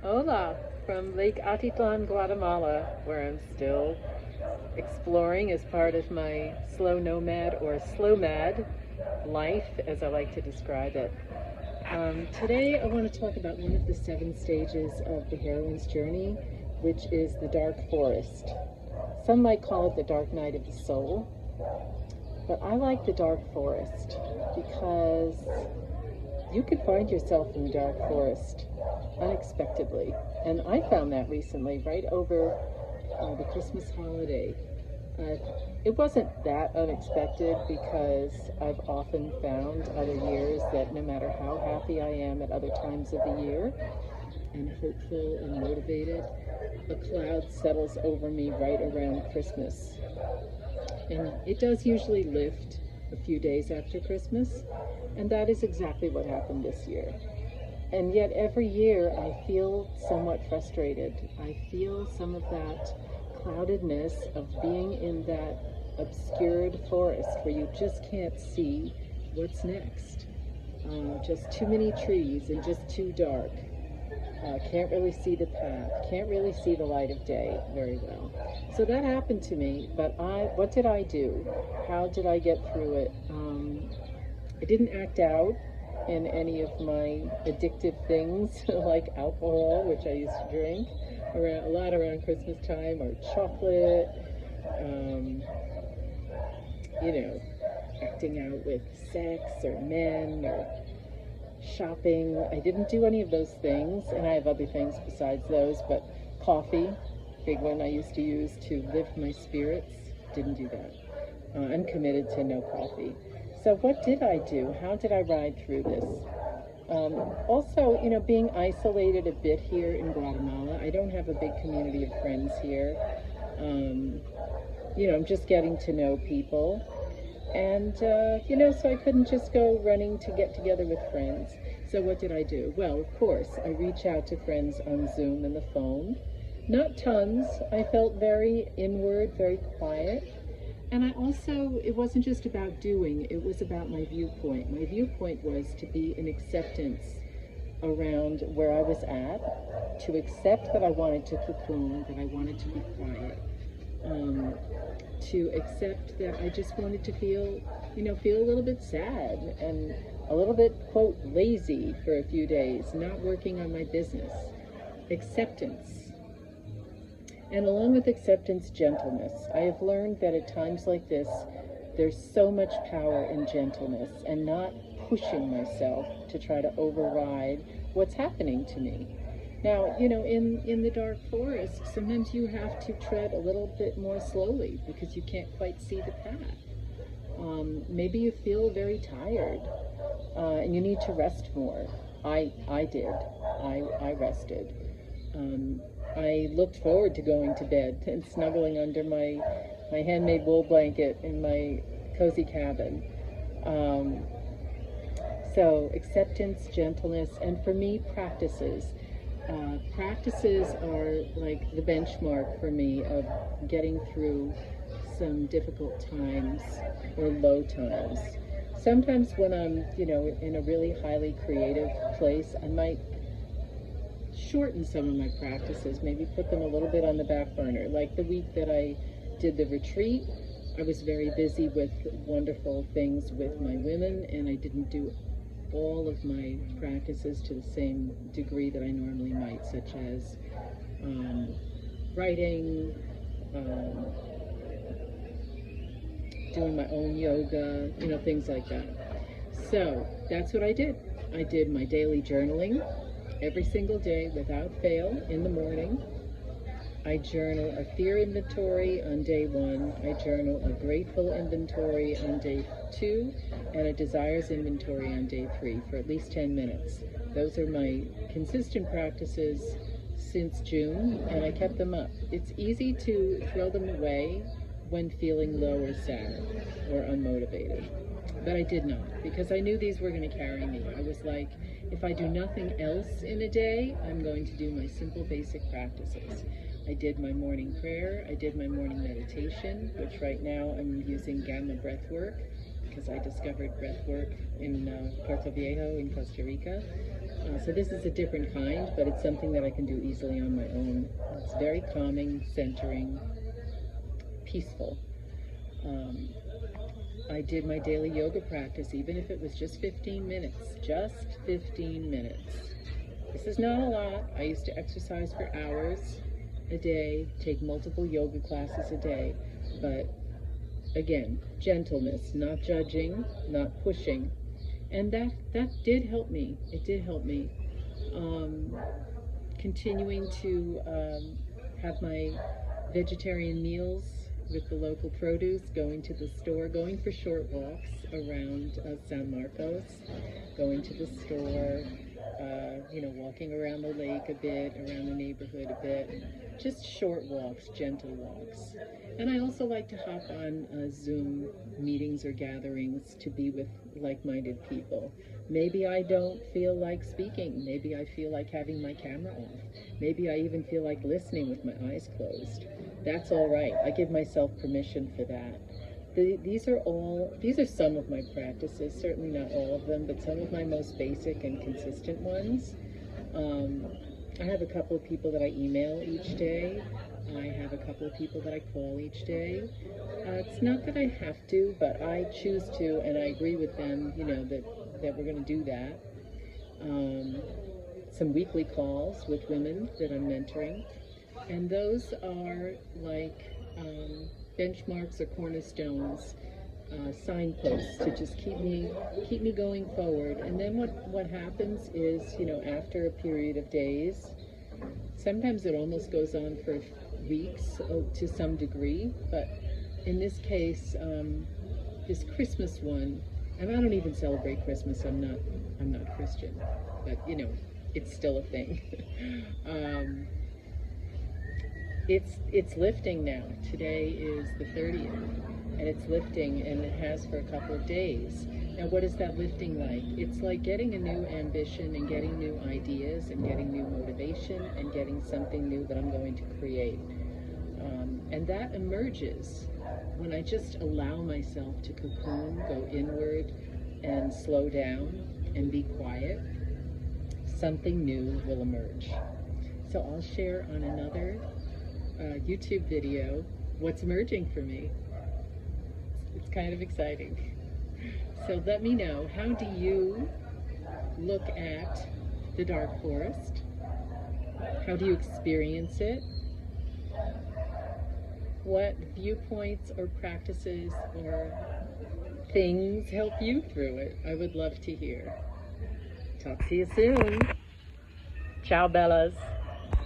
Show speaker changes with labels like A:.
A: Hola, from Lake Atitlan, Guatemala, where I'm still exploring as part of my slow nomad or slow mad life, as I like to describe it. Today, I want to talk about one of the 7 stages of the heroine's journey, which is the dark forest. Some might call it the dark night of the soul, but I like the dark forest because you could find yourself in the dark forest unexpectedly. And I found that recently, right over the Christmas holiday. Uh, it wasn't that unexpected because I've often found other years that no matter how happy I am at other times of the year and hopeful and motivated, a cloud settles over me right around Christmas. And it does usually lift a few days after Christmas, and that is exactly what happened this year. And yet every year I feel somewhat frustrated. I feel some of that cloudedness of being in that obscured forest where you just can't see what's next. Just too many trees and just too dark. Can't really see the path, can't really see the light of day very well. So that happened to me, but what did I do? How did I get through it? I didn't act out in any of my addictive things like alcohol, which I used to drink a lot around Christmas time, or chocolate, um, acting out with sex or men or shopping. I didn't do any of those things, and I have other things besides those, but coffee, big one I used to use to lift my spirits, didn't do that. I'm committed to no coffee. So what did I do? How did I ride through this? Also, being isolated a bit here in Guatemala, I don't have a big community of friends here. Um, I'm just getting to know people. And, so I couldn't just go running to get together with friends. So what did I do? Well, of course, I reach out to friends on Zoom and the phone. Not tons. I felt very inward, very quiet. And it wasn't just about doing, it was about my viewpoint. My viewpoint was to be in acceptance around where I was at, to accept that I wanted to cocoon, that I wanted to be quiet, to accept that I just wanted to feel a little bit sad and a little bit, quote, lazy for a few days, not working on my business. Acceptance. And along with acceptance, gentleness. I have learned that at times like this, there's so much power in gentleness and not pushing myself to try to override what's happening to me. Now, in the dark forest, sometimes you have to tread a little bit more slowly because you can't quite see the path. Maybe you feel very tired and you need to rest more. I did. I rested. I looked forward to going to bed and snuggling under my handmade wool blanket in my cozy cabin. Um, so acceptance, gentleness, and for me, practices. Practices are like the benchmark for me of getting through some difficult times or low times. Sometimes when I'm, in a really highly creative place, I might shorten some of my practices, maybe put them a little bit on the back burner. Like the week that I did the retreat, I was very busy with wonderful things with my women, and I didn't do all of my practices to the same degree that I normally might, such as writing, um, doing my own yoga, things like that. So that's what I did. I did my daily journaling every single day without fail in the morning. I journal a fear inventory on day 1. I journal a grateful inventory on day 2 and a desires inventory on day 3 for at least 10 minutes. Those are my consistent practices since June, and I kept them up. It's easy to throw them away when feeling low or sad or unmotivated. But I did not, because I knew these were going to carry me. I was like, if I do nothing else in a day, I'm going to do my simple basic practices. I did my morning prayer, I did my morning meditation, which right now I'm using gamma breath work because I discovered breath work in Puerto Viejo in Costa Rica. So this is a different kind, but it's something that I can do easily on my own. It's very calming, centering, peaceful. I did my daily yoga practice, even if it was just 15 minutes. Just 15 minutes. This is not a lot. I used to exercise for hours a day, take multiple yoga classes a day, but again, gentleness, not judging, not pushing. And that did help me. It did help me. Continuing to have my vegetarian meals with the local produce, going to the store, going for short walks around San Marcos, going to the store, walking around the lake a bit, around the neighborhood a bit, just short walks, gentle walks. And I also like to hop on Zoom meetings or gatherings to be with like-minded people. Maybe I don't feel like speaking. Maybe I feel like having my camera off. Maybe I even feel like listening with my eyes closed. That's all right. I give myself permission for that. These are some of my practices, certainly not all of them, but some of my most basic and consistent ones. I have a couple of people that I email each day. I have a couple of people that I call each day. It's not that I have to, but I choose to, and I agree with them, that we're going to do that. Some weekly calls with women that I'm mentoring. And those are like benchmarks or cornerstones, signposts to just keep me going forward. And then what happens is, after a period of days, sometimes it almost goes on for weeks to some degree, but in this case, this Christmas one, and I don't even celebrate Christmas. I'm not Christian, but it's still a thing. It's lifting now. Today is the 30th, and it's lifting, and it has for a couple of days. Now, what is that lifting like? It's like getting a new ambition and getting new ideas and getting new motivation and getting something new that I'm going to create. And that emerges when I just allow myself to cocoon, go inward, and slow down and be quiet. Something new will emerge. So I'll share on another YouTube video what's emerging for me. It's kind of exciting. So let me know, how do you look at the dark forest? How do you experience it? What viewpoints or practices or things help you through it? I would love to hear. Talk to you soon. Ciao, Bellas.